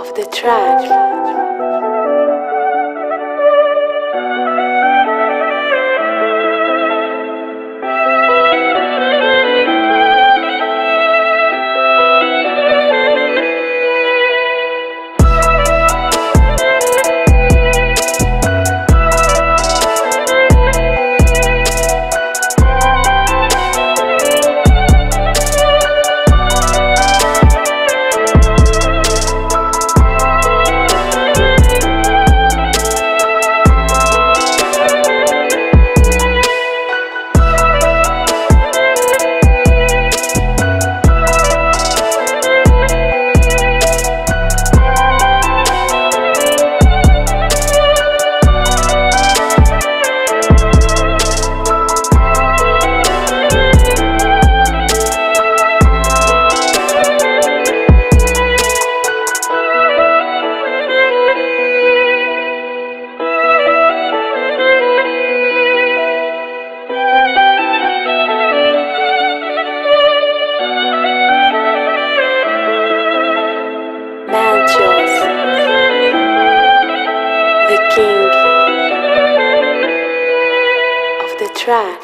of the track. The king of the track.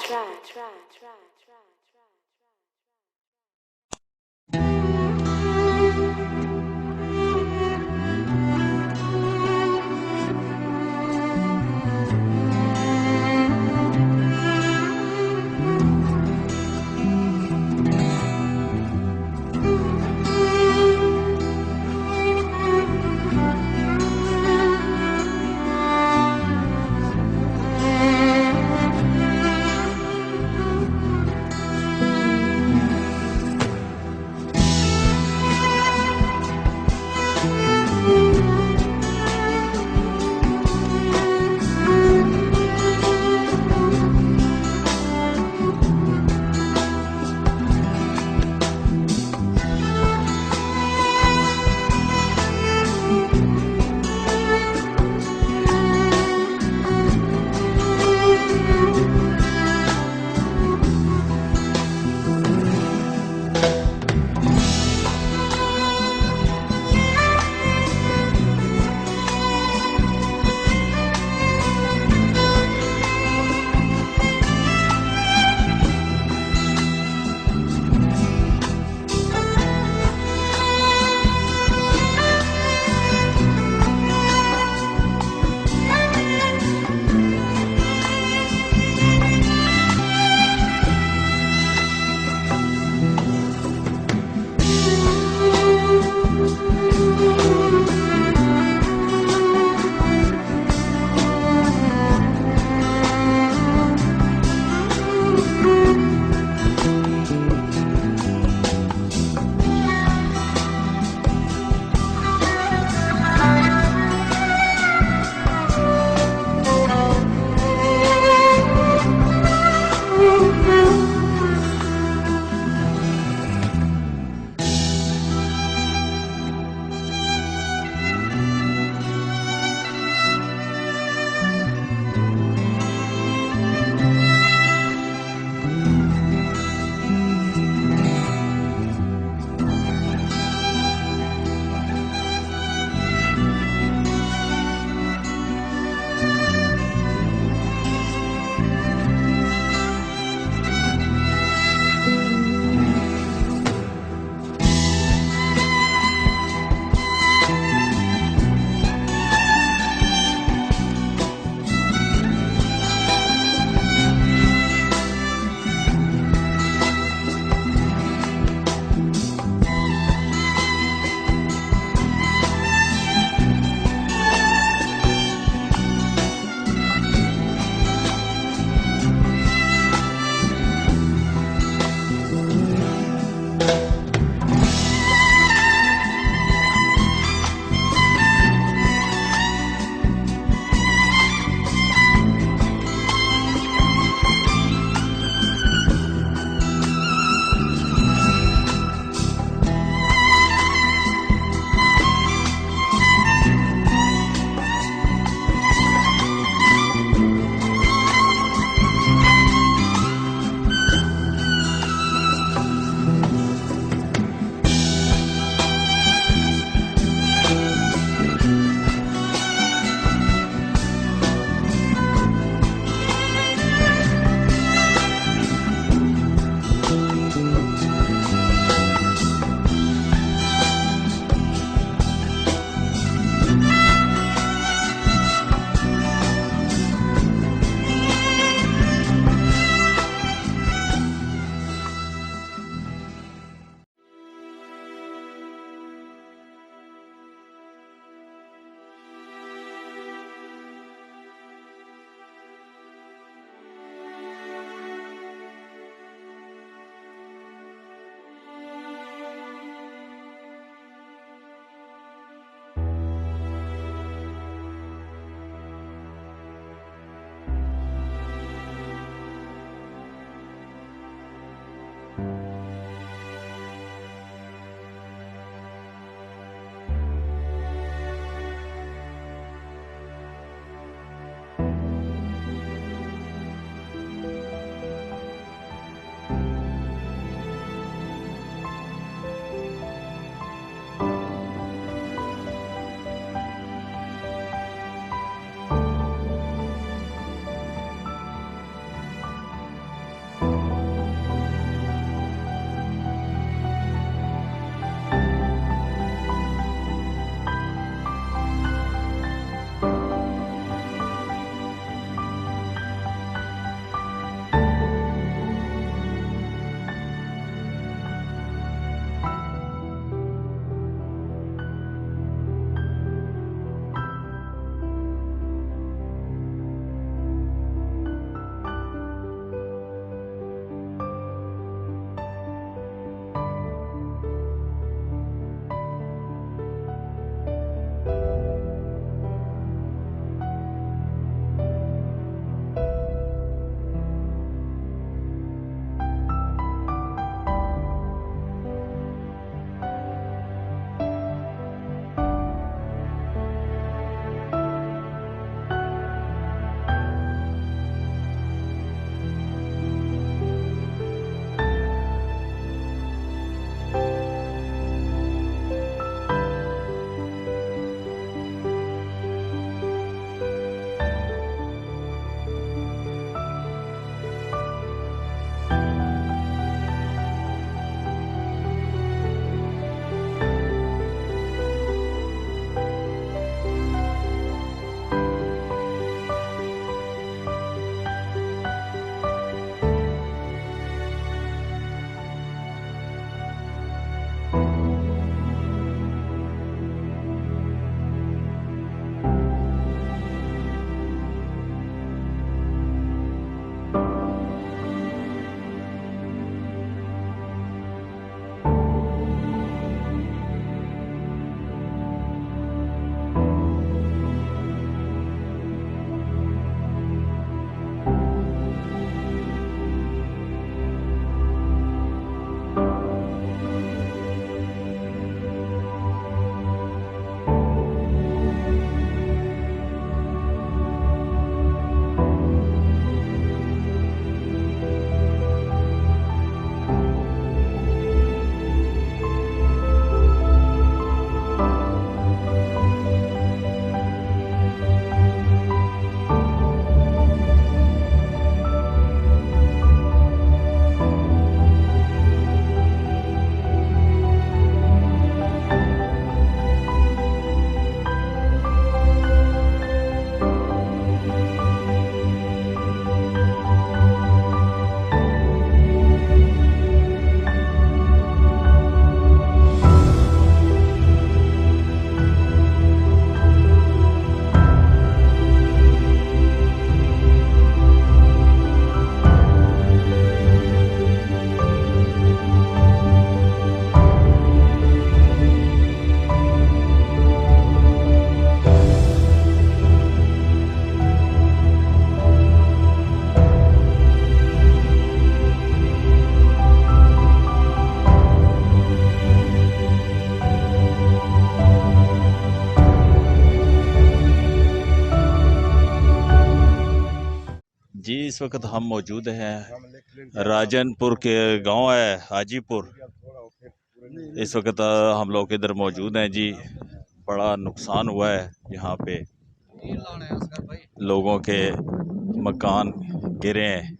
जी इस वक्त हम मौजूद हैं राजनपुर के गांव है हाजीपुर। इस वक्त हम लोग इधर मौजूद हैं जी। बड़ा नुकसान हुआ है यहाँ पे, लोगों के मकान गिरे हैं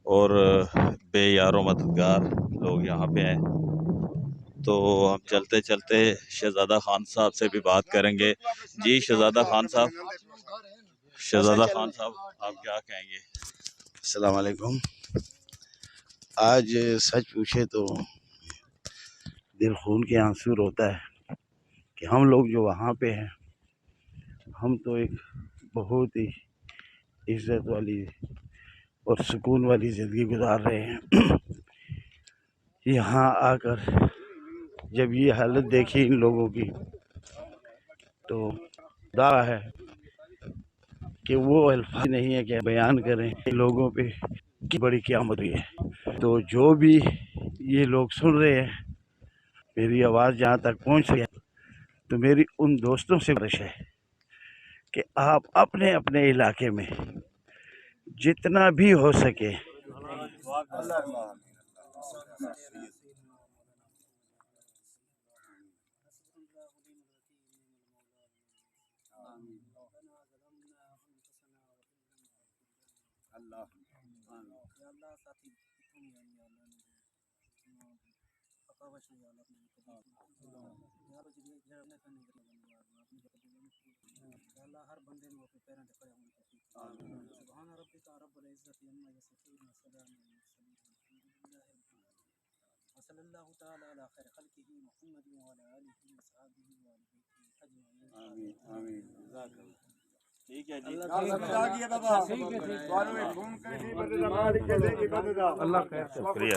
और बेयारो मददगार लोग यहाँ पे हैं। तो हम चलते चलते शहजादा खान साहब से भी बात करेंगे। जी शहजादा खान साहब, आप क्या कहेंगे? अस्सलाम वालेकुम। आज सच पूछे तो दिल खून के आंसू रोता है कि हम लोग जो वहाँ पे हैं, हम तो एक बहुत ही इज्जत वाली और सुकून वाली ज़िंदगी गुजार रहे हैं। यहाँ आकर जब ये हालत देखी इन लोगों की तो दावा है कि वो अल्फाज नहीं है कि बयान करें कि लोगों पे की बड़ी क़यामत हुई है। तो जो भी ये लोग सुन रहे हैं, मेरी आवाज़ जहाँ तक पहुँच रही है, तो मेरी उन दोस्तों से गुजारिश है कि आप अपने अपने इलाके में जितना भी हो सके ठीक है जी, शुक्रिया।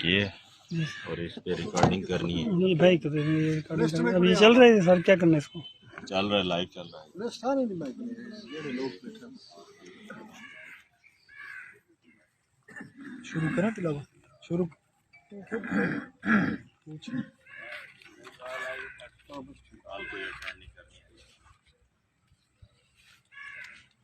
ये और इस पे रिकॉर्डिंग करनी है। नहीं भाई तो अभी चल रहे हैं सर, क्या करना है इसको? चल रहा है, लाइव चल रहा है। शुरू करें तिलावत? शुरू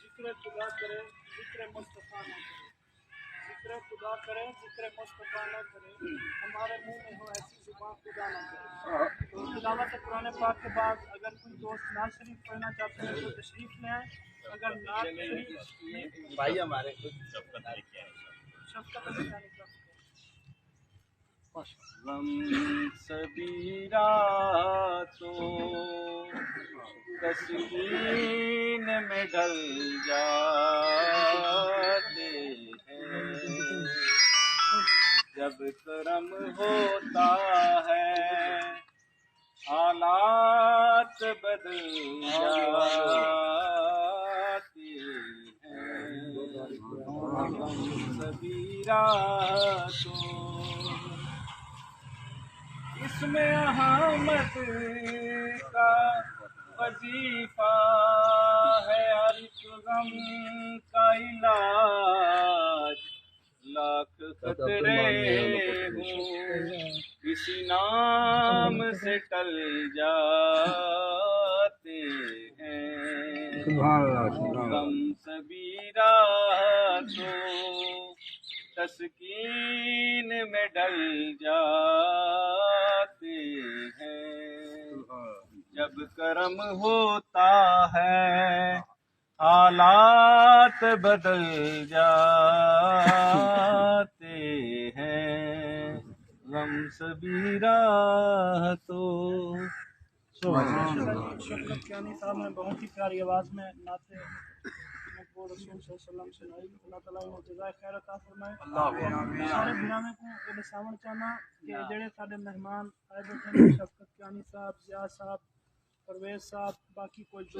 जिक्र खुदा करे जिक्र मुस्तफा न करे, जिक्र खुदा करे जिक्र मुस्तफा न करे, हमारे मुंह में हो ऐसी जुबान खुदा न करे। तो तिलावत कुरान पाक के बाद अगर कोई दोस्त नाज शरीफ पढ़ना चाहते हैं तो तशरीफ ले आए। अगर नाज शरीफ भाई हमारे शफ़क़त अली खानी का गम सबीरा तो तस्कीन में ढल जाते हैं, जब करम होता है हालात बदल जाते हैं। गम सबीरा तो इसमें अहमद का वजीफा है, हर एक गम का इलाज लाख खतरे हूँ किसी नाम से टल जाते हैं। गम सबीरा तो तस्कीन में ढल जाते हैं, जब करम होता है हालात बदल जाते हैं। गम सबीरा तो शफ़क़त कियानी साहब ने बहुत ही प्यारी आवाज़ में नाते वो रसूल सल्लल्लाहु अलैहि वसल्लम सुनाई। अल्लाह ताला इन्हें जज़ाए खैर अता फरमाए। सारे भरावां को ये दसावण चाहना कि जेड़े साडे मेहमान आए बैठे ने, शफ़क़त कियानी साहब, ज़िया साहब, परवेज़ साहब, बाकी कोई जो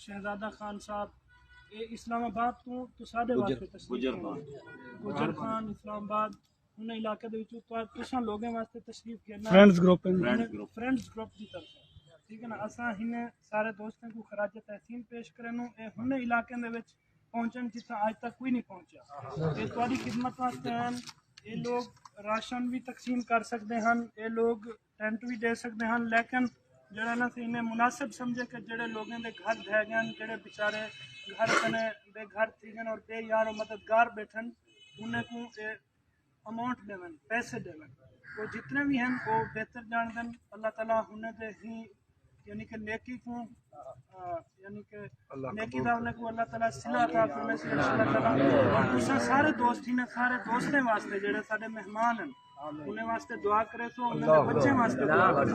शहजादा खान साहब, ये इस्लामाबाद तो साडे वास्ते तशरीफ गुजर खान इस्लामाबाद उन इलाके दे विचों तुसां लोगों वास्ते तशरीफ करना फ्रेंड्स ग्रुप की तरफ, ठीक है ना। असा इन्हें सारे दोस्तों को खराज तहसीन पेश करन ए हुन इलाके दे विच पहुंचन जिथा आज तक कोई नहीं पहुंचा। ये तुम्हारी खिदमत वास्ते हैं। ये लोग राशन भी तकसीम कर सकते हैं, ये लोग टेंट भी दे सकते हैं, लेकिन जड़ा ना इन्हें मुनासिब समझे कि जड़े लोगों के घर ढह गए, जड़े बेचारे घर कने बेघर थी गए और बेयार और मददगार बैठन, उन्हें को अमाउंट देवन, पैसे देवन, वो जितने भी हैं वो बेहतर जान दें। अल्लाह ताला उन्हें दे ही यानी कि नेकी को यानी कि नेकी दा उन्हें को अल्लाह ताला सिला अता फरमाए अल्लाह ताला। और दूसरा सारे दोस्त ही ने सारे दोस्तें वास्ते जेड़े साडे मेहमान हैं उन्हें वास्ते दुआ करे तो उन्हें बच्चे वास्ते दुआ करे।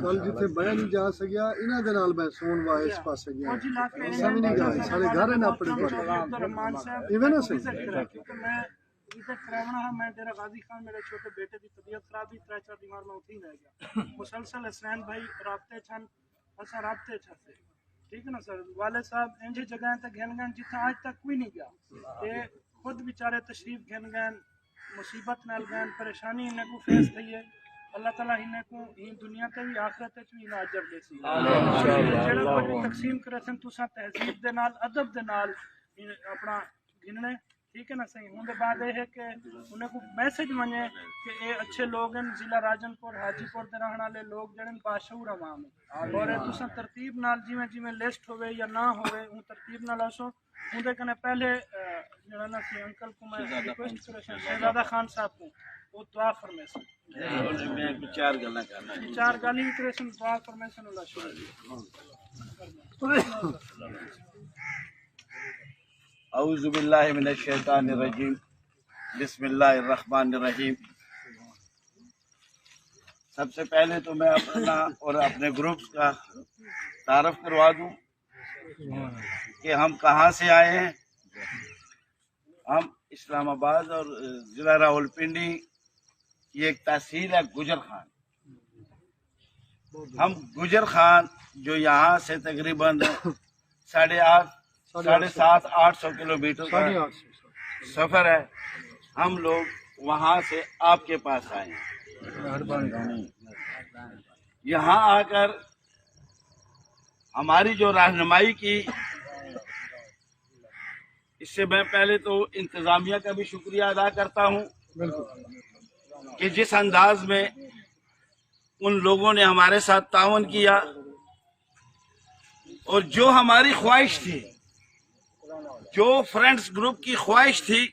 कल जिथे बया नहीं जा सकिया इन्हां दे नाल मैं सोन वा इस पासे गया और जी लाके समझ नहीं गया सारे घर ने अपने रहमान साहब इवन ना सही क्योंकि मैं इधर करावना है। मैं तेरा गाजी खान मेरे छोटे बेटे की तबीयत खराब थी, 3-4 दिन में उठी रह गया। मुसलसल हसनैन भाई राबते छन असा राबते छे, ठीक है ना सर। वाले साहब इंज जगह तक घन गए जितना आज तक कोई नहीं गया। ये खुद बेचारे तशरीफ घन गए, मुसीबत नाल गए, परेशानी इन्हें को फेस थी है। अल्लाह ताला इन्हें को ही दुनिया ते भी आखिरत ते भी इन्हें अजर दे सी। जेड़ा कोई तकसीम करे सन तुसा तहजीब दे नाल अदब दे नाल अपना गिनने, ठीक है ना सही। उनके बाद यह है कि उन्हें को मैसेज मने कि ये अच्छे लोग हैं, जिला राजनपुर हाजीपुर के रहने वाले लोग जड़े बाशऊर आवाम है। और तुसा तरतीब नाल जिमें जिमें लिस्ट होवे या ना होवे उन तरतीब नाल आसो। उनके कने पहले जड़ा ना सी अंकल को मैं रिक्वेस्ट करे शहजादा खान साहब को वो दुआ फरमाइसन। मैं चार गल्ला करना है, चार गाली करे सन दुआ फरमाइसन अल्लाह शुक्र। औज़ुबिल्लाहि मिनश्शैतानिर्रजीम बिस्मिल्लाहिर्रहमानिर्रहीम। सबसे पहले तो मैं अपना और अपने ग्रुप का तारफ़ करवा दूं कि हम कहाँ से आए हैं। हम इस्लामाबाद और ज़िला रावलपिंडी की एक तहसील है गुजर खान। हम गुजर खान जो यहाँ से तकरीबन 750-800 किलोमीटर का सफ़र है, हम लोग वहाँ से आपके पास आए हैं। यहाँ आकर हमारी जो रहनुमाई की, इससे मैं पहले तो इंतज़ामिया का भी शुक्रिया अदा करता हूँ कि जिस अंदाज में उन लोगों ने हमारे साथ ताउन किया और जो हमारी ख्वाहिश थी, जो फ्रेंड्स ग्रुप की ख्वाहिश थी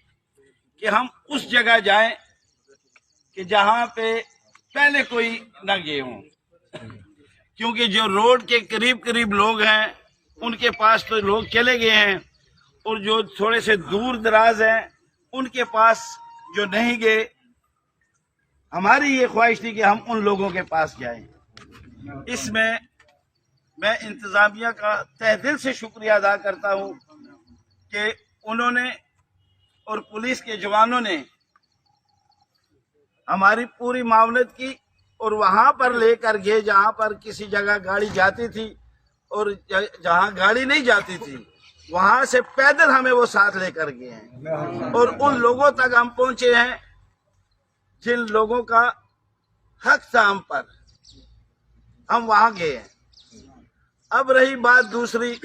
कि हम उस जगह जाएं कि जहां पे पहले कोई न गए हों, क्योंकि जो रोड के करीब करीब लोग हैं उनके पास तो लोग चले गए हैं और जो थोड़े से दूर दराज हैं उनके पास जो नहीं गए, हमारी ये ख्वाहिश थी कि हम उन लोगों के पास जाएं। इसमें मैं इंतज़ामिया का तहे दिल से शुक्रिया अदा करता हूँ कि उन्होंने और पुलिस के जवानों ने हमारी पूरी मावनत की और वहाँ पर लेकर गए जहाँ पर किसी जगह गाड़ी जाती थी और जहाँ गाड़ी नहीं जाती थी वहाँ से पैदल हमें वो साथ लेकर गए हैं और उन लोगों तक हम पहुँचे हैं जिन लोगों का हक था हम पर, हम वहाँ गए हैं। अब रही बात दूसरी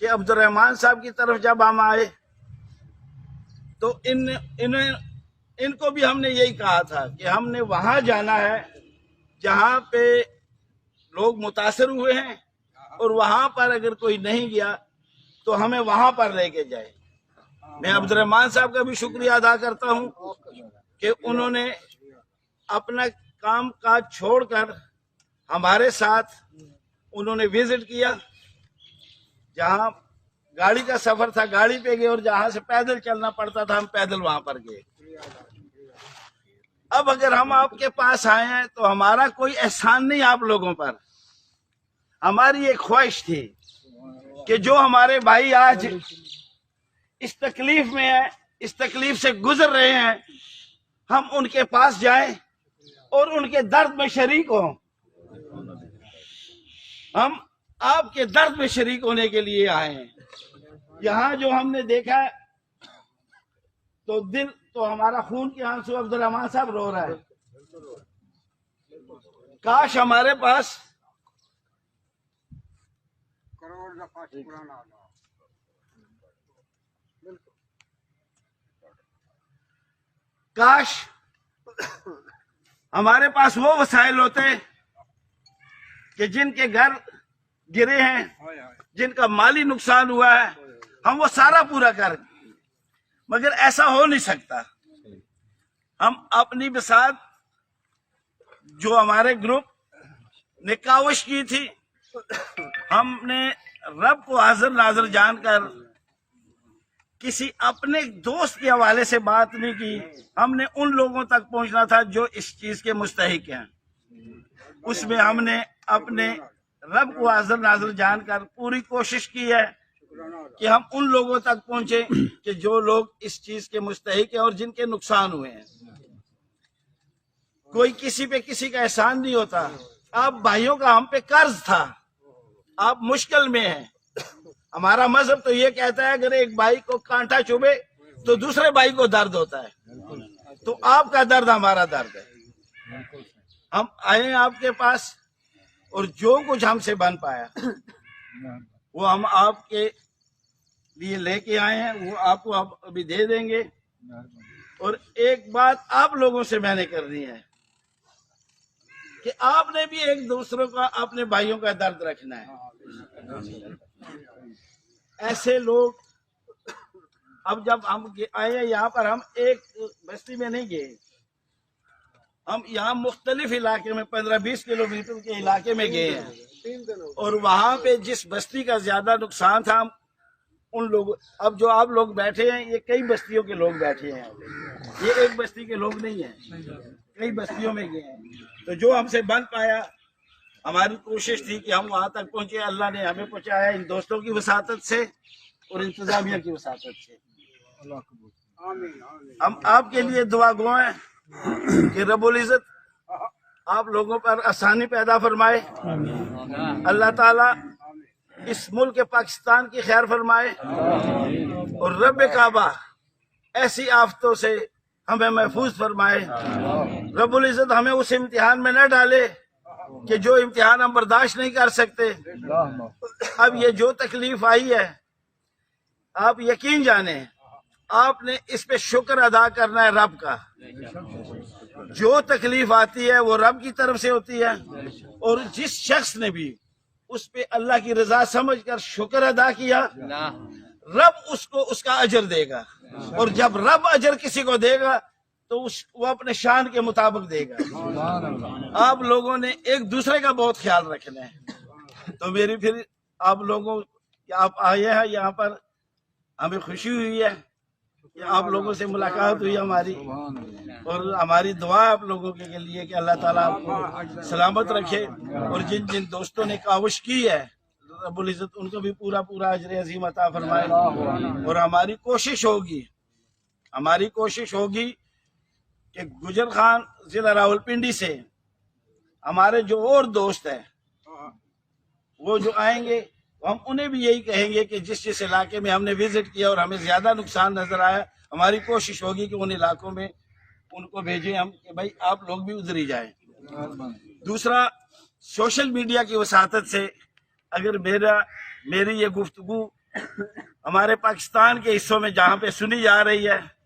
कि अब्दुर्रहमान साहब की तरफ जब हम आए तो इनको भी हमने यही कहा था कि हमने वहां जाना है जहां पे लोग मुतासर हुए हैं और वहां पर अगर कोई नहीं गया तो हमें वहां पर लेके जाए। मैं अब्दुर्रहमान साहब का भी शुक्रिया अदा करता हूं कि उन्होंने अपना काम काज छोड़कर हमारे साथ उन्होंने विजिट किया। जहां गाड़ी का सफर था गाड़ी पे गए और जहां से पैदल चलना पड़ता था हम पैदल वहां पर गए। अब अगर हम आपके पास आए हैं तो हमारा कोई एहसान नहीं आप लोगों पर, हमारी एक ख्वाहिश थी कि जो हमारे भाई आज इस तकलीफ में है, इस तकलीफ से गुजर रहे हैं, हम उनके पास जाएं और उनके दर्द में शरीक हों। हम आपके दर्द में शरीक होने के लिए आए हैं। यहाँ जो हमने देखा है तो दिल तो हमारा खून के आंसू, अब्दुर्रहमान साहब रो रहा है। काश हमारे पास काश हमारे पास वो वसाइल होते कि जिनके घर गिरे हैं, जिनका माली नुकसान हुआ है, हम वो सारा पूरा कर, मगर ऐसा हो नहीं सकता। हम अपनी बिसात जो हमारे ग्रुप ने काविश की थी, हमने रब को हाजिर नाजिर जानकर किसी अपने दोस्त के हवाले से बात नहीं की। हमने उन लोगों तक पहुंचना था जो इस चीज के मुस्तहिक हैं। उसमें हमने अपने रब को हाजिर नाजिर जानकर पूरी कोशिश की है कि हम उन लोगों तक पहुंचे कि जो लोग इस चीज के मुस्तहिक हैं और जिनके नुकसान हुए हैं। कोई किसी पे किसी का एहसान नहीं होता। आप भाइयों का हम पे कर्ज था, आप मुश्किल में हैं। हमारा मजहब तो ये कहता है अगर एक भाई को कांटा चुभे तो दूसरे भाई को दर्द होता है, तो आपका दर्द हमारा दर्द है। हम आए आपके पास और जो कुछ हमसे बन पाया वो हम आपके लिए लेके आए हैं, वो आपको आप अभी दे देंगे। और एक बात आप लोगों से मैंने करनी है कि आपने भी एक दूसरों का, अपने भाइयों का दर्द रखना है। ऐसे लोग, अब जब हम आए यहाँ पर, हम एक बस्ती में नहीं गए, हम यहाँ मुख्तलिफ इलाके में 15-20 किलोमीटर के इलाके में गए हैं और वहाँ पे जिस बस्ती का ज्यादा नुकसान था उन लोग, अब जो आप लोग बैठे हैं ये कई बस्तियों के लोग बैठे हैं, ये एक बस्ती के लोग नहीं हैं, कई बस्तियों में गए हैं। तो जो हमसे बन पाया, हमारी कोशिश थी कि हम वहां तक पहुंचे, अल्लाह ने हमें पहुंचाया इन दोस्तों की वसातत से और इंतजामिया की वसातत से। हम आपके लिए दुआ गो हैं कि रब्बुल इज्जत आप लोगों पर आसानी पैदा फरमाए, अल्लाह ताला इस मुल्क पाकिस्तान की खैर फरमाए और रब काबा ऐसी आफतों से हमें महफूज फरमाए। रब्बुल इज्जत हमें उस इम्तिहान में न डाले कि जो इम्तिहान हम बर्दाश्त नहीं कर सकते। अब ये जो तकलीफ आई है, आप यकीन जाने आपने इस पे शुक्र अदा करना है रब का। जो तकलीफ आती है वो रब की तरफ से होती है, और जिस शख्स ने भी उस पे अल्लाह की रजा समझकर शुक्र अदा किया, रब उसको उसका अजर देगा। और जब रब अजर किसी को देगा तो वो अपने शान के मुताबिक देगा। आप लोगों ने एक दूसरे का बहुत ख्याल रखना है। तो मेरी फिर आप लोगों, आप आए हैं यहाँ पर, हमें खुशी हुई है कि आप लोगों से मुलाकात हुई हमारी, और हमारी दुआ आप लोगों के लिए कि अल्लाह ताला आपको सलामत रखे। और जिन जिन दोस्तों ने काविश की है, रब्बुल इज्जत उनको भी पूरा पूरा अजर अजीम अता फरमाए। और हमारी कोशिश होगी कि गुजर खान जिला रावलपिंडी से हमारे जो और दोस्त हैं वो जो आएंगे, हम उन्हें भी यही कहेंगे कि जिस जिस इलाके में हमने विजिट किया और हमें ज्यादा नुकसान नजर आया, हमारी कोशिश होगी कि उन इलाकों में उनको भेजें हम कि भाई आप लोग भी उधर ही जाएं। दूसरा, सोशल मीडिया की वसातत से अगर मेरी ये गुफ्तगू हमारे पाकिस्तान के हिस्सों में जहाँ पे सुनी जा रही है,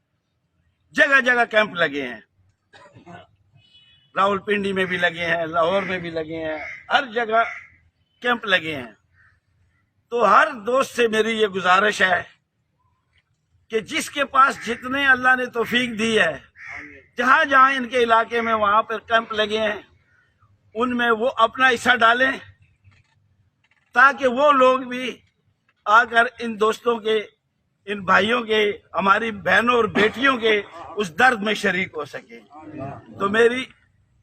जगह जगह कैंप लगे हैं, रावलपिंडी में भी लगे हैं, लाहौर में भी लगे हैं, हर जगह कैंप लगे हैं। तो हर दोस्त से मेरी ये गुजारिश है कि जिसके पास जितने अल्लाह ने तौफीक दी है, जहां जहां इनके इलाके में वहां पर कैंप लगे हैं, उनमें वो अपना हिस्सा डालें, ताकि वो लोग भी आकर इन दोस्तों के, इन भाइयों के, हमारी बहनों और बेटियों के उस दर्द में शरीक हो सके। तो मेरी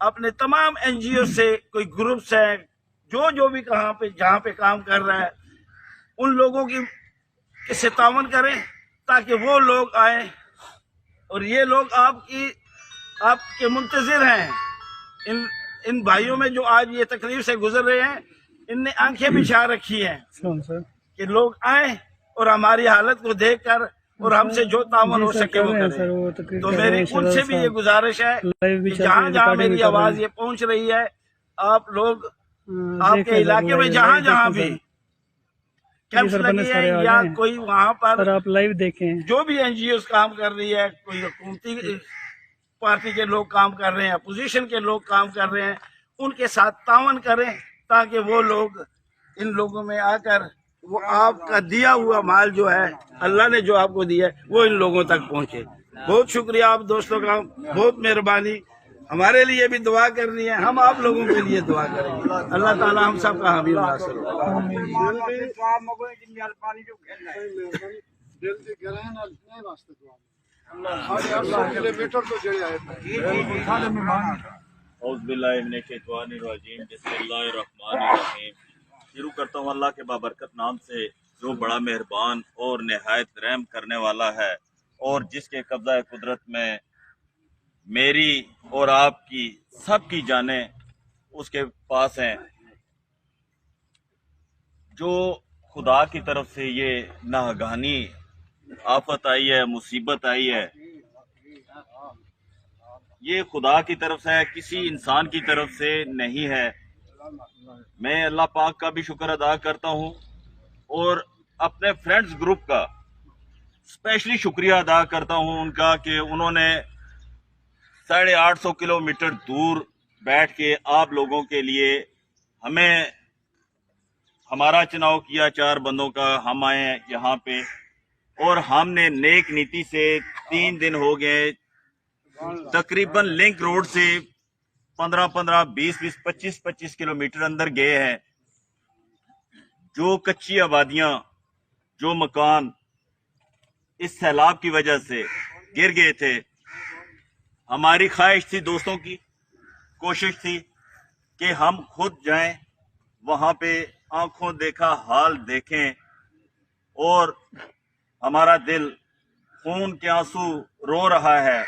अपने तमाम एनजीओ से, कोई ग्रुप्स हैं, जो भी जहाँ पे काम कर रहा है, उन लोगों की से तावन करें ताकि वो लोग आए। और ये लोग आपके मुंतजिर हैं। इन भाइयों में जो आज ये तकलीफ से गुजर रहे हैं, इनने आंखें बिछा रखी हैं कि लोग आए और हमारी हालत को देखकर और हमसे जो तावन हो सके वो करें। तो मेरी उनसे भी ये गुजारिश है कि जहाँ जहाँ मेरी आवाज ये पहुंच रही है, आप लोग आपके इलाके में जहाँ जहाँ भी कैंप्स लगे हैं या कोई वहाँ पर आप लाइव देखें, जो भी एनजीओ काम कर रही है, कोई हुकूमती पार्टी के लोग काम कर रहे हैं, अपोजिशन के लोग काम कर रहे हैं, उनके साथ तावन करें ताकि वो लोग इन लोगों में आकर वो आपका दिया हुआ माल जो है, अल्लाह ने जो आपको दिया है, वो इन लोगों तक पहुंचे। बहुत शुक्रिया आप दोस्तों का, बहुत मेहरबानी। हमारे लिए भी दुआ करनी है, हम आप लोगों के लिए दुआ करेंगे। अल्लाह ताला हम सब का हामी नासिर हो। शुरू करता हूँ अल्लाह के बाबरकत नाम से, जो बड़ा मेहरबान और नहायत रहम करने वाला है, और जिसके कब्जा कुदरत में मेरी और आपकी सबकी जानें उसके पास हैं। जो खुदा की तरफ से ये नाहगानी आफत आई है, मुसीबत आई है, ये खुदा की तरफ से है, किसी इंसान की तरफ से नहीं है। मैं अल्लाह पाक का भी शुक्र अदा करता हूँ और अपने फ्रेंड्स ग्रुप का स्पेशली शुक्रिया अदा करता हूँ उनका कि उन्होंने 850 किलोमीटर दूर बैठ के आप लोगों के लिए हमें हमारा चुनाव किया, 4 बंदों का। हम आए हैं यहाँ पे और हमने नेक नीति से 3 दिन हो गए, तकरीबन लिंक रोड से 15-15, 20-20, 25-25 किलोमीटर अंदर गए हैं। जो कच्ची आबादियां जो मकान इस सैलाब की वजह से गिर गए थे, हमारी ख्वाहिश थी, दोस्तों की कोशिश थी कि हम खुद जाएं वहां पे, आंखों देखा हाल देखें, और हमारा दिल खून के आंसू रो रहा है।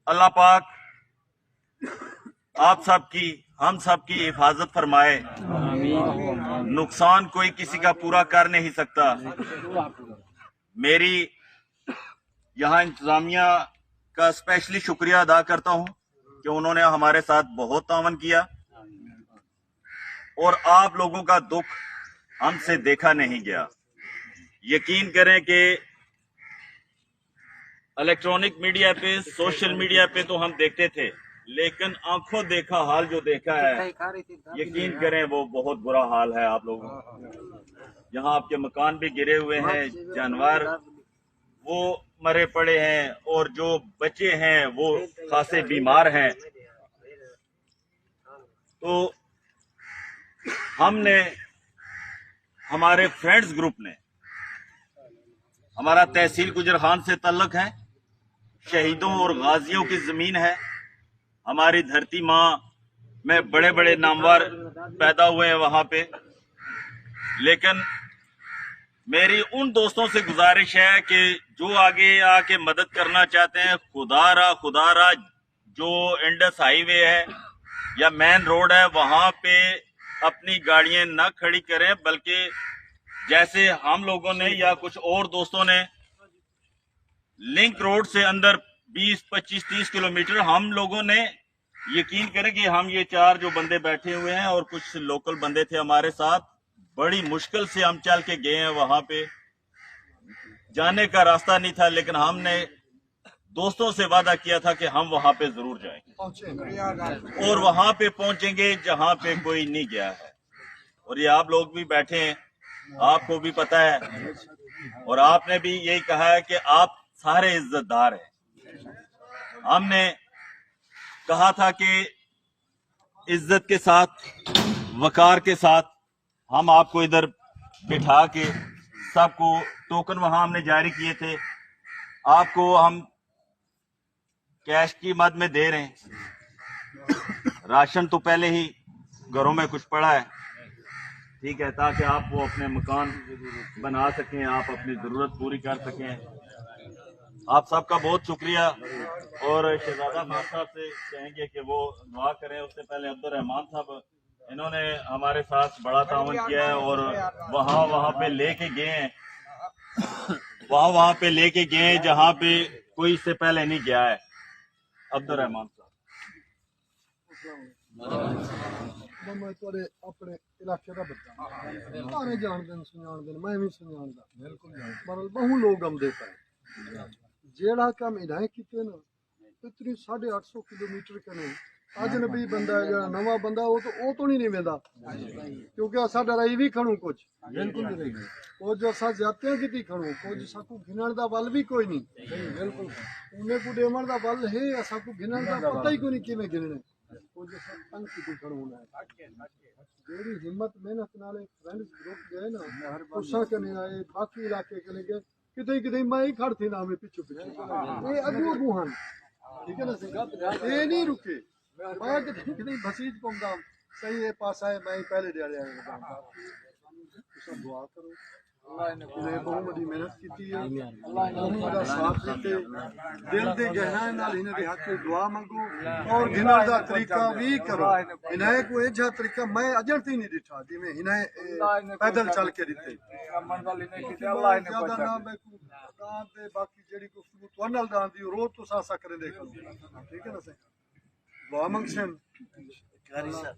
अल्लाह पाक आप सब की, हम सब की हिफाजत फरमाए। नुकसान कोई किसी का पूरा कर नहीं सकता। मेरी यहाँ इंतजामिया का स्पेशली शुक्रिया अदा करता हूँ कि उन्होंने हमारे साथ बहुत तावन किया, और आप लोगों का दुख हमसे देखा नहीं गया। यकीन करें कि इलेक्ट्रॉनिक मीडिया पे, सोशल मीडिया पे तो हम देखते थे, लेकिन आंखों देखा हाल जो देखा है, यकीन करें वो बहुत बुरा हाल है आप लोगों का। यहाँ आपके मकान भी गिरे हुए हैं, जानवर वो मरे पड़े हैं, और जो बच्चे हैं वो खासे बीमार हैं। तो हमने, हमारे फ्रेंड्स ग्रुप ने, हमारा तहसील गुजर खान से ताल्लुक है, शहीदों और गाजियों की जमीन है। हमारी धरती माँ में बड़े बड़े नामवर पैदा हुए हैं वहां पे। लेकिन मेरी उन दोस्तों से गुजारिश है कि जो आगे आके मदद करना चाहते हैं, खुदारा जो इंडस हाईवे है या मेन रोड है, वहां पे अपनी गाड़ियां ना खड़ी करें, बल्कि जैसे हम लोगों ने या कुछ और दोस्तों ने लिंक रोड से अंदर 20, 25, 30 किलोमीटर, हम लोगों ने, यकीन करें कि हम ये 4 जो बंदे बैठे हुए हैं और कुछ लोकल बंदे थे हमारे साथ, बड़ी मुश्किल से हम चल के गए हैं वहां पे। जाने का रास्ता नहीं था, लेकिन हमने दोस्तों से वादा किया था कि हम वहां पे जरूर जाएंगे और वहां पे पहुंचेंगे जहां पे कोई नहीं गया है। और ये आप लोग भी बैठे हैं, आपको भी पता है, और आपने भी यही कहा है कि आप सारे इज्जतदार हैं। हमने कहा था कि इज्जत के साथ, वकार के साथ हम आपको इधर बिठा के सबको टोकन वहां हमने जारी किए थे। आपको हम कैश की मद में दे रहे हैं। राशन तो पहले ही घरों में कुछ पड़ा है, ठीक है, ताकि आप वो अपने मकान बना सकें, आप अपनी जरूरत पूरी कर सकें। आप सबका बहुत शुक्रिया। और शहजादा खान साहब से कहेंगे कि वो दुआ करें। उससे पहले अब्दुल रहमान साहब, इन्होंने हमारे साथ बड़ा तावन किया है और वहां पे लेके गए हैं, वहां पे लेके गए हैं जहां पे कोई इससे पहले नहीं गया है। अब्दुल रहमान साहब, मैं थोड़े अपने इलाके का बच्चा सारे जानते सुन, मैं भी सुनता बिल्कुल, पर बहु लोग आते पे जेड़ा काम इन्हें किते ना, इतनी 850 किलोमीटर कने अजनबी बंदा है, जरा नवा बंदा वो तो नहीं वेंदा, क्योंकि साडा रही भी खड़ू कुछ बिल्कुल नहीं, कुछ असा जाते की खड़ू, कुछ साकू घिनण दा बल भी कोई नहीं, बिल्कुल उन्हें को देवण दा बल है, साकू घिनण दा पता ही कोई नहीं किवें गिनने, कुछ तंग की खड़ू ना जेड़ी हिम्मत मेहनत नाले फ्रेंड्स ग्रुप गए ना, उसा कने आए, बाकी इलाके कने गए, किते मैं ही खड़ थी ना, मैं पीछे ये अगू हन, ठीक है ना, ये नहीं रुके, मैं किते बसीज पहुंचा सही है पास आए, मैं पहले डेढ़ आया, दुआ करो अल्लाह ने बहुत बड़ी मेहनत की है, अल्लाह ने दा साथ दिते, दिल दे गहराई नाल इन्हां दे हक दुआ मंगो और गिनण दा तरीका भी करो। इन्हें को एजा तरीका मैं अजण ती नहीं दिठा जिवें इन्हें पैदल चल के दिते, मंजिल इन्हें किते अल्लाह ने ज्यादा ना बेकू दान दे, बाकी जेड़ी गुफ्तगू तुहानल दान दी रोज तो सा करे देखो, ठीक है ना सही दुआ मंगसन कारी साहब,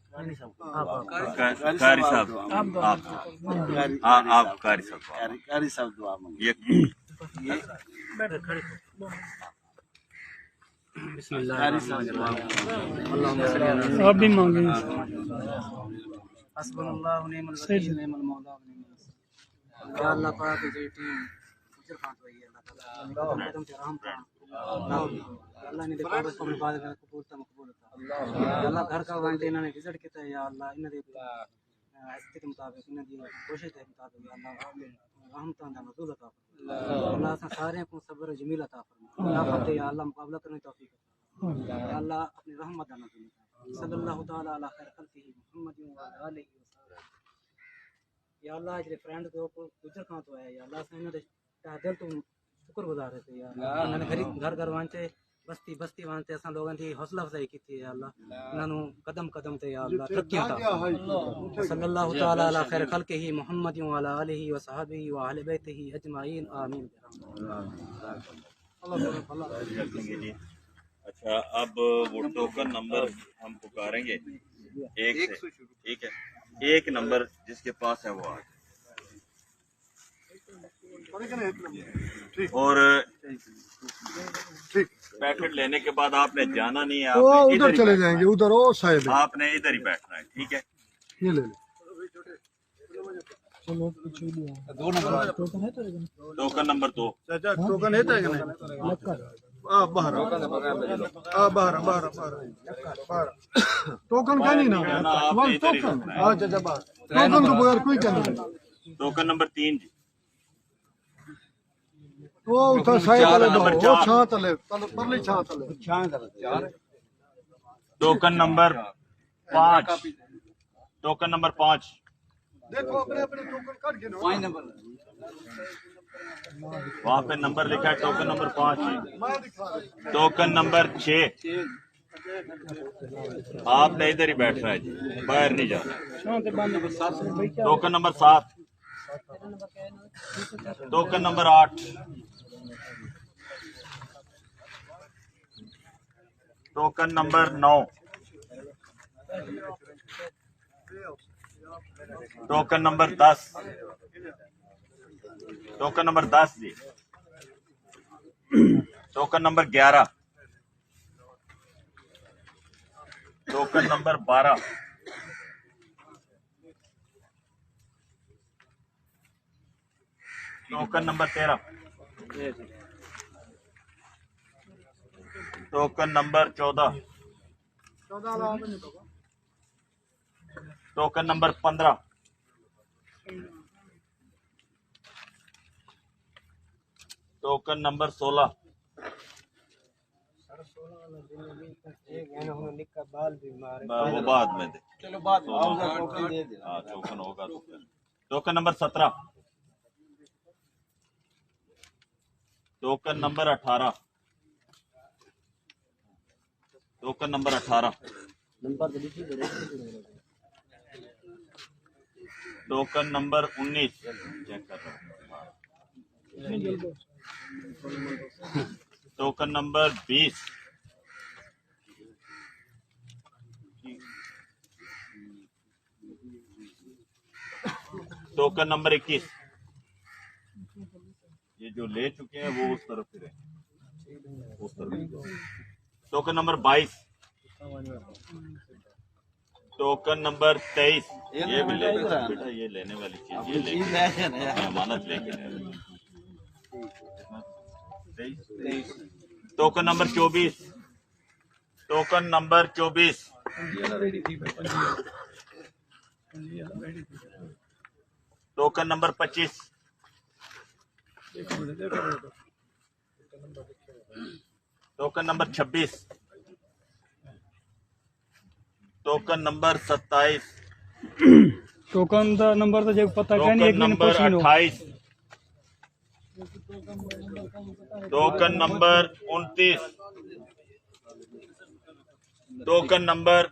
आप कारी साहब दुआ मांगिए। आप भी मांगे अल्लाह पाक की टीम गुजर खान तो है, अल्लाह ताला एकदम से रहम कर, अल्लाह ने देखो बस अपने बाद का कबूल था, मकबूल था अल्लाह, घर का वांटे इन्होंने विजिट किया है या अल्लाह, इन्हें स्थिति मुताबिक इन दी कोशिश के मुताबिक या अल्लाह रहमतां दा नज़ूल अता फरमा अल्लाह असां सारे को सब्र जमील अता फरमा या फतेह या अल्लाह मुकाबला करने की तौफीक अता या अल्लाह अपनी रहमत दा नज़ूल सल्लल्लाहु तआला अला खैर खल्क़िही मुहम्मद व आलिहि वसल्लम या अल्लाह जेरे फ्रेंड को गुजर खां तो है या अल्लाह असां इन दे दिल तो शुक्रगुजार है या इन्होंने घर घर वांचे बस्ती बस्ती वांचे असां लोगों की हौसला अफजाई की थी या अल्लाह इन्होंने कदम कदम ते या अल्लाह तरक्की अता सल्लल्लाहु तआला अला खैर खल्क़िही मुहम्मद व अला आलिहि व सहाबिही व अहले बैतिही अजमाइन आमीन। अच्छा, अब वो टोकन नंबर हम पुकारेंगे एक से, ठीक है, एक नंबर जिसके पास है वो आ जाए। और ठीक पैकेट लेने के बाद आपने जाना नहीं है, वो आपने उधर ही चले बैठना जाएंगे है। उधर वो साइड है आपने इधर ही बैठना है, ठीक है। ये ले ले टोकन नंबर 2 टोकन है कि नहीं आ बाहर टोकन का नहीं ना वन टोकन अच्छा अच्छा बाहर टोकन तो बगैर कोई क्या नहीं टोकन नंबर 3 जी। वो उधर साइड वाले दो वो छां तले परली छां तले टोकन नंबर 5 टोकन नंबर 5 देखो अपने अपने टोकन काट के ना 5 नंबर वहाँ पे नंबर लिखा है, टोकन नंबर 5। मैं दिखा रहा टोकन नंबर 6 आपने इधर ही बैठना है जी, बाहर नहीं जाना। Token number 7 token number 8 token number 9 token number 10 token number 10 जी। Token number 11 token number 12 token number 13 token number 14 token number 15 token number 16 वो बाद में दे, चलो बाद टोकन होगा तो फिर। Token number 17 token number 18 token number 18 token number 19 check कर रहा हूँ। टोकन नंबर 20 टोकन नंबर 21 ये जो ले चुके हैं वो उस तरफ फिरे, उस तरफ। टोकन नंबर 22 टोकन नंबर 23 ये भी ले बेटा, ये लेने वाली चीज ये लेके अमानत लेके। Token number 24 token number 24 token number 25 token number 26 token number 27 token का नंबर तो जब पता क्या नहीं, टोकन एक minute number 28 token number 29 token number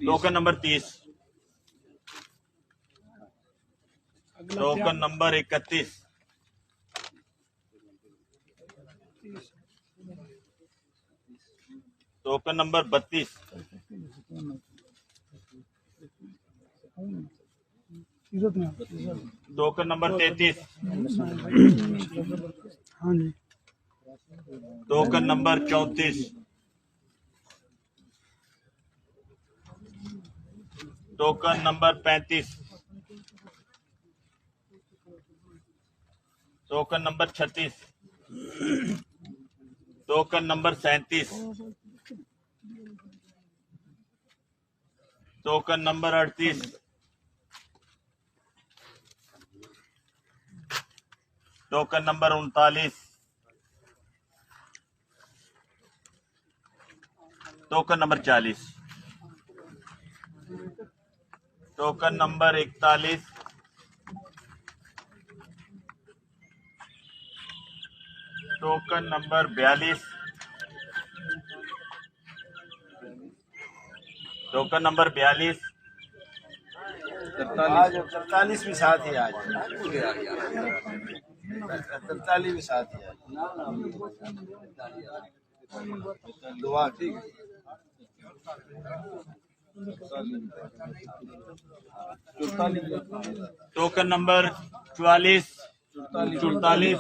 token number 30 token number 31 token number 32 token number 33 हाँ जी token number 34 token number 35 token number 36 token number 37 token number 38, token number 39, token number 40, token number 41, token number 42, token number 42, आज 43 भी साथ ही आज 43 भी साथ ही आज दुआ ठीक टोकन नंबर 44, 44,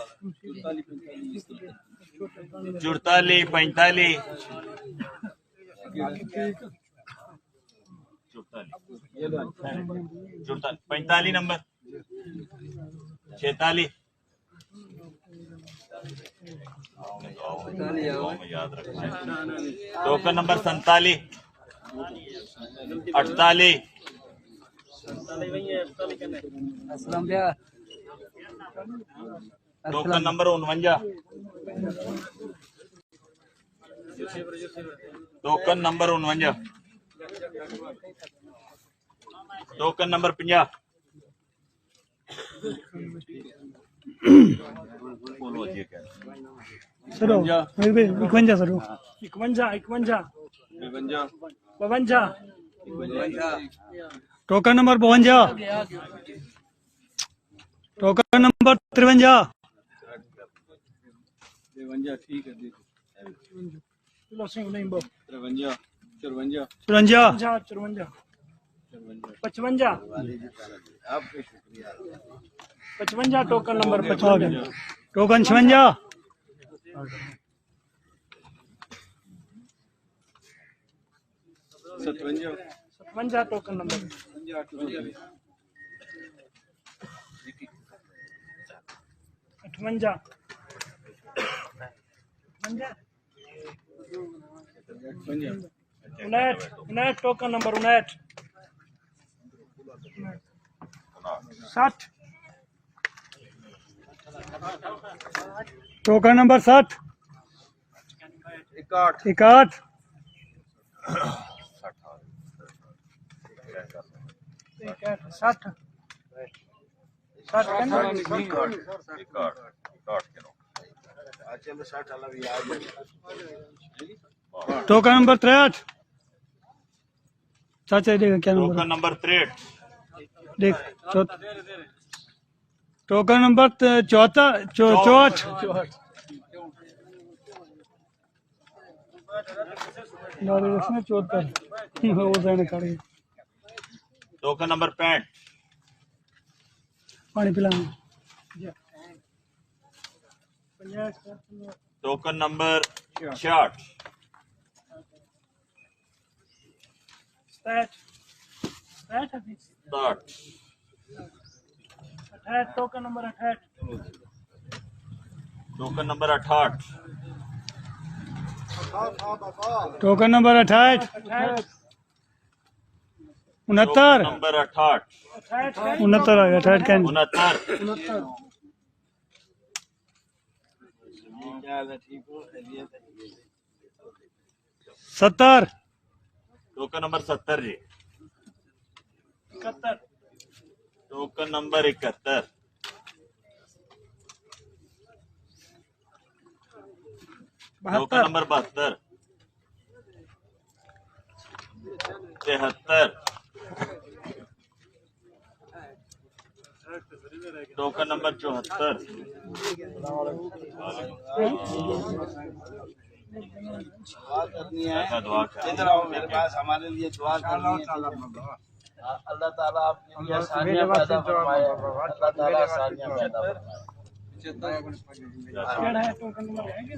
44, 45, 45 नंबर, 46, याद रखना। Token number 47, 48, token number 49, token number 49, token number 50, सरो 51 सरो 51 51 52 टोकन नंबर 52, टोकन नंबर 53, ठीक है चलो सिंह नहीं बो 53 54 54, 55 आपके शुक्रिया 55 टोकन नंबर आ 55 गया। Token 56, 57 token number 58 59 token number 59 60 token number 60, 61, 60 चलो 60 वाला भी आज टोकन नंबर 63, चाचा देख क्या नंबर टोकन नंबर 63, देख, टोकन नंबर 64, नारे इसमें 74 हो जाने का टोकन नंबर 65, पानी पिलाना। Token number 66, 68 token number 68 token number 68, token number 68, 69, number 68, 69 आ गया, 68 कैन 69, ठीक हो खैरियत है 70, टोकन नंबर 70 जी, 71 token number 71, token number 72, 73, token number 74, दुआ करनी है ऐसा दुआ कर इधर आओ मेरे पास हमारे लिए दुआ करनी है अल्लाह ताला आपके लिए आसानियां पैदा फरमाए अल्लाह ताला आसानियां पैदा फरमाए क्या है टोकन नंबर है कि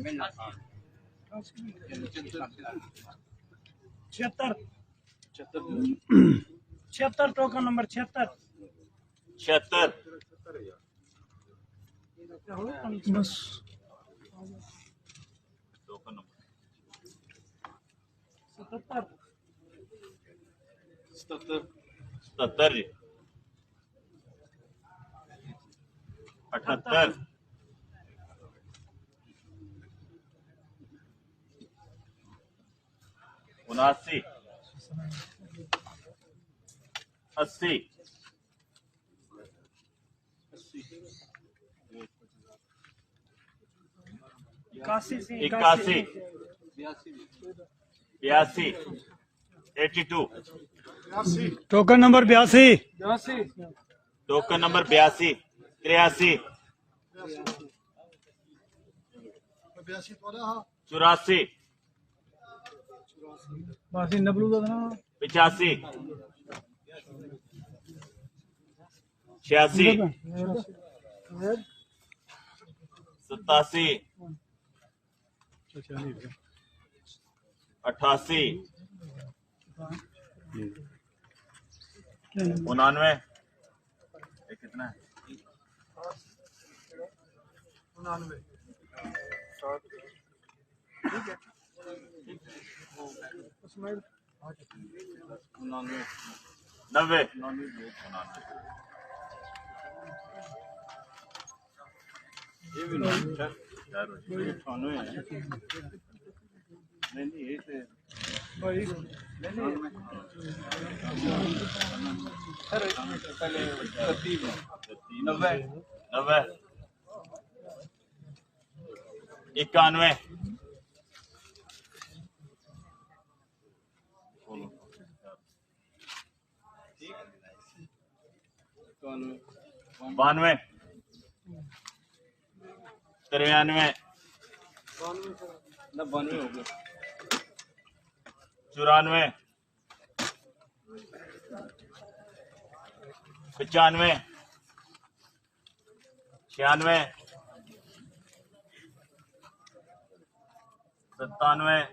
76 टोकन नंबर 76 76, बस टोकन नंबर सत्तर 77 जी 78 79 80 81 82 82 टोकन नंबर 82 टोकन नंबर 82 83 82 थोड़ा हाँ 84 बासी नबलू का ना 85 86 87 88 99 ये कितना है 99 90 ये भी नहीं अठानवे है नहीं ये तो पहले 90 90 91 92 93 ना बानवे हो गए 94 95 96 97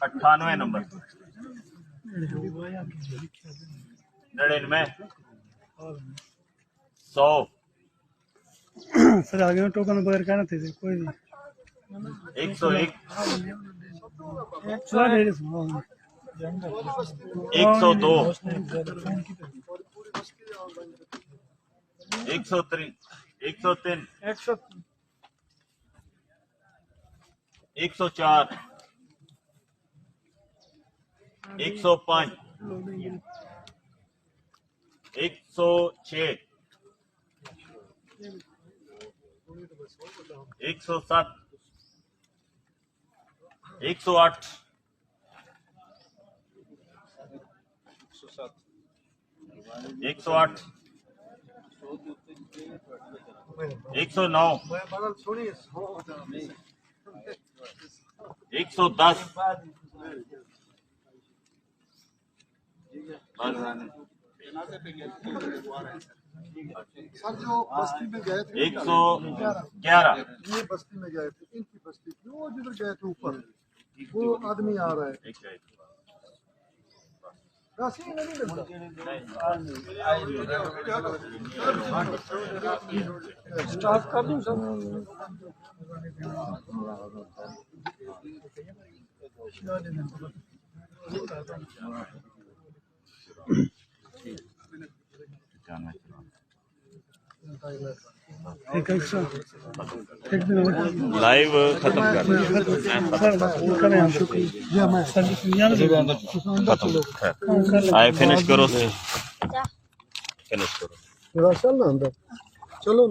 98 नंबर 99 100 सर आगे में टोकन बगैर कहना थे कोई नहीं 101 चला दे रहे 102 103 103 104 105 106 107 108 108 109 बदल सुनिए 110 सर जो बस्ती में गए थे 111 ये बस्ती में गए थे इनकी बस्ती थी वो जिधर गए थे ऊपर वो आदमी आ रहा है राशि नहीं मिलता स्टार्ट कर दूं सर एक दिन लाइव खत्म कर करें हम शुक्रिया मैं आए फिनिश करो फिनिश करो चल ना अंदर चलो